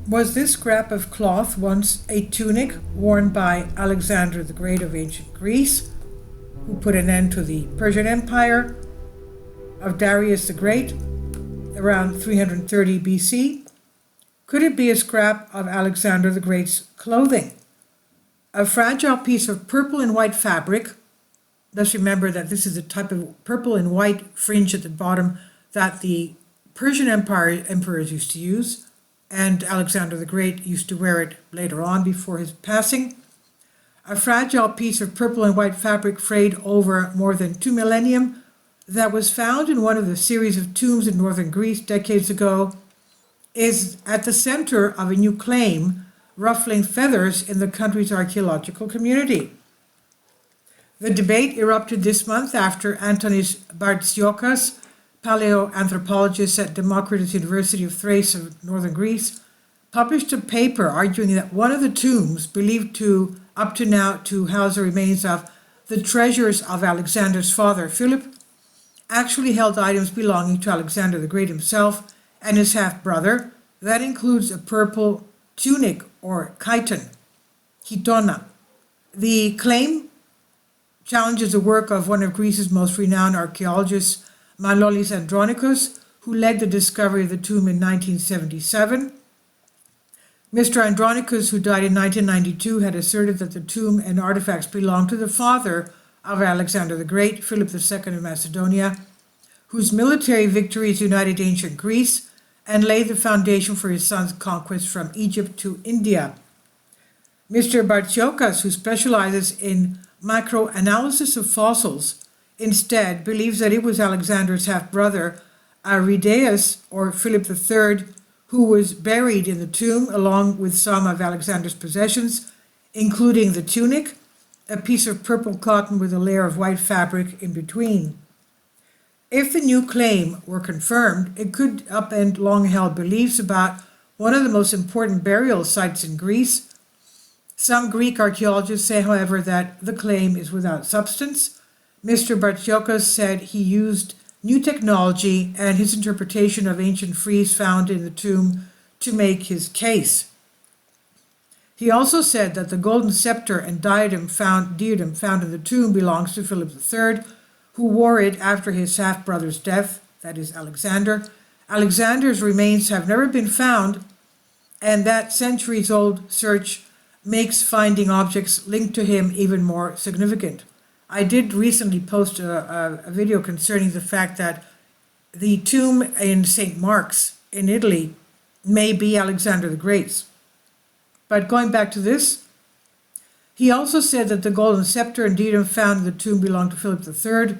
Was this scrap of cloth once a tunic worn by Alexander the Great of ancient Greece, who put an end to the Persian Empire of Darius the Great around 330 BC? Could it be a scrap of Alexander the Great's clothing? A fragile piece of purple and white fabric. Let's remember that this is a type of purple and white fringe at the bottom that the Persian Empire emperors used to use, and Alexander the Great used to wear it later on before his passing. A fragile piece of purple and white fabric frayed over more than 2 millennium that was found in one of the series of tombs in northern Greece decades ago is at the center of a new claim ruffling feathers in the country's archaeological community. The debate erupted this month after Antonis Bartsiokas, paleoanthropologist at Democritus University of Thrace of northern Greece, published a paper arguing that one of the tombs, believed to up to now to house the remains of the treasures of Alexander's father Philip, actually held items belonging to Alexander the Great himself and his half-brother. That includes a purple tunic or chiton, chitona. The claim challenges the work of one of Greece's most renowned archaeologists, Manolis Andronikos, who led the discovery of the tomb in 1977. Mr. Andronikos, who died in 1992, had asserted that the tomb and artifacts belonged to the father of Alexander the Great, Philip II of Macedonia, whose military victories united ancient Greece and laid the foundation for his son's conquest from Egypt to India. Mr. Bartsiokas, who specializes in microanalysis of fossils, instead believes that it was Alexander's half-brother, Aridaeus, or Philip III, who was buried in the tomb along with some of Alexander's possessions, including the tunic, a piece of purple cotton with a layer of white fabric in between. If the new claim were confirmed, it could upend long-held beliefs about one of the most important burial sites in Greece. Some Greek archaeologists say, however, that the claim is without substance. Mr. Bartsiokas said he used new technology and his interpretation of ancient frieze found in the tomb to make his case. He also said that the golden scepter and diadem found in the tomb belongs to Philip III, who wore it after his half-brother's death, that is Alexander. Alexander's remains have never been found, and that centuries-old search makes finding objects linked to him even more significant. I did recently post a video concerning the fact that the tomb in St. Mark's in Italy may be Alexander the Great's. But going back to this, he also said that the golden scepter and diadem found in the tomb belonged to Philip III.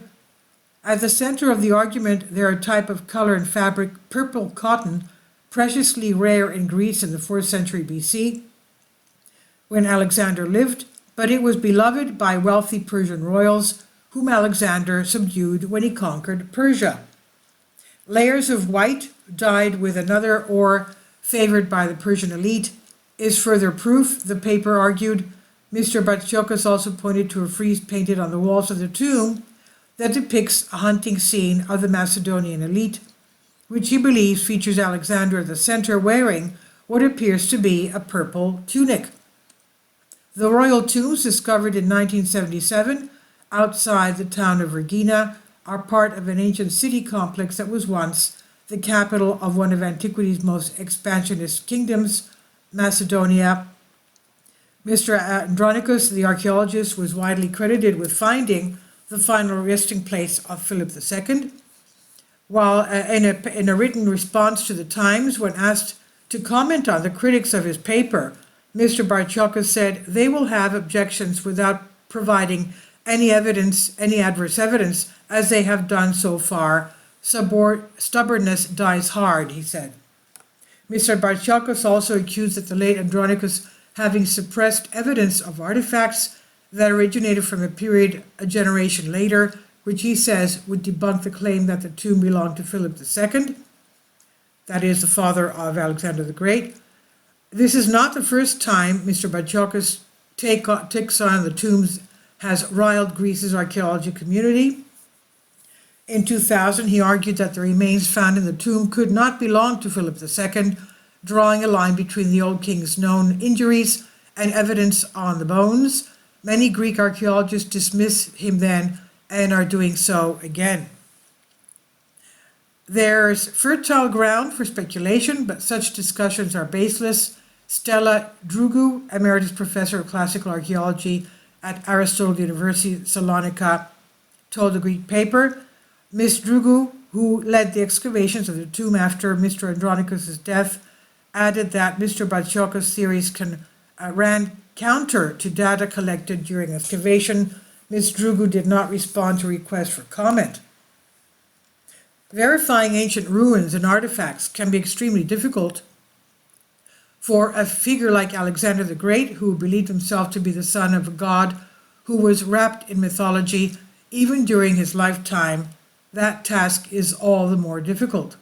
At the center of the argument, there are a type of color and fabric, purple cotton, preciously rare in Greece in the 4th century BC, when Alexander lived, but it was beloved by wealthy Persian royals, whom Alexander subdued when he conquered Persia. Layers of white dyed with another ore favored by the Persian elite is further proof, the paper argued. Mr. Bartsiokas also pointed to a frieze painted on the walls of the tomb that depicts a hunting scene of the Macedonian elite, which he believes features Alexander at the center wearing what appears to be a purple tunic. The royal tombs discovered in 1977 outside the town of Regina are part of an ancient city complex that was once the capital of one of antiquity's most expansionist kingdoms, Macedonia. Mr. Andronikos, the archaeologist, was widely credited with finding the final resting place of Philip II. While in a written response to the Times, when asked to comment on the critics of his paper, Mr. Bartsiokas said they will have objections without providing any evidence, any adverse evidence, as they have done so far. Stubbornness dies hard, he said. Mr. Bartsiokas also accused that the late Andronikos having suppressed evidence of artifacts that originated from a period a generation later, which he says would debunk the claim that the tomb belonged to Philip II, that is, the father of Alexander the Great. This is not the first time Mr. Bartsiokas' takes on the tombs has riled Greece's archaeology community. In 2000, he argued that the remains found in the tomb could not belong to Philip II, drawing a line between the old king's known injuries and evidence on the bones. Many Greek archaeologists dismiss him then and are doing so again. There's fertile ground for speculation, but such discussions are baseless. Stella Drougou, Emeritus Professor of Classical Archaeology at Aristotle University, Salonika, told the Greek paper. Miss Drougou, who led the excavations of the tomb after Mr. Andronicus' death, added that Mr. Baccioca's theories ran counter to data collected during excavation. Ms. Drougou did not respond to requests for comment. Verifying ancient ruins and artifacts can be extremely difficult for a figure like Alexander the Great, who believed himself to be the son of a god who was wrapped in mythology even during his lifetime. That task is all the more difficult.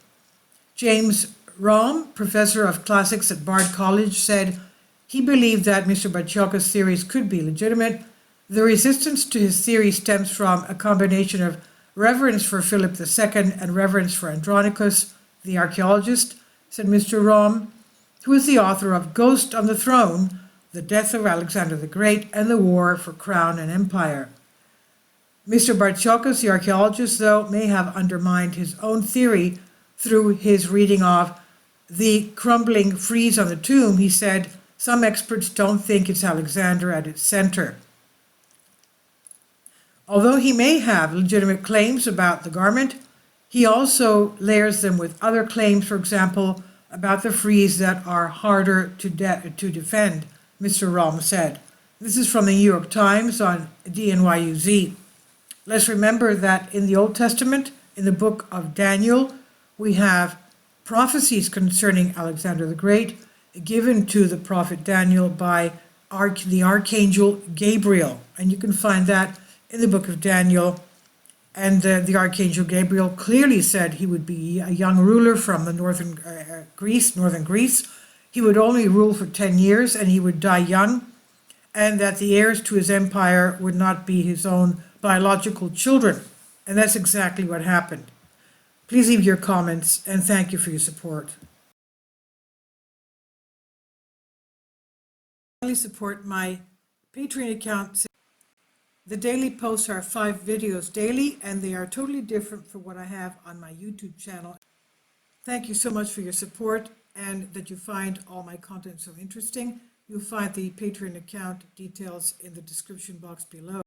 James Rahm, professor of classics at Bard College, said he believed that Mr. Baccioca's theories could be legitimate. The resistance to his theory stems from a combination of reverence for Philip II and reverence for Andronicus, the archaeologist, said Mr. Rahm, who is the author of Ghost on the Throne, The Death of Alexander the Great and the War for Crown and Empire. Mr. Baccioca, the archaeologist, though, may have undermined his own theory through his reading of the crumbling frieze on the tomb. He said, some experts don't think it's Alexander at its center. Although he may have legitimate claims about the garment, he also layers them with other claims, for example, about the frieze that are harder to defend, Mr. Rahm said. This is from the New York Times on DNYUZ. Let's remember that in the Old Testament, in the book of Daniel, we have prophecies concerning Alexander the Great given to the prophet Daniel by the archangel Gabriel. And you can find that in the book of Daniel. And the archangel Gabriel clearly said he would be a young ruler from the northern Greece. He would only rule for 10 years and he would die young, and that the heirs to his empire would not be his own biological children. And that's exactly what happened. Please leave your comments and thank you for your support. Please support my Patreon account. The daily posts are 5 videos daily, and they are totally different from what I have on my YouTube channel. Thank you so much for your support and that you find all my content so interesting. You'll find the Patreon account details in the description box below.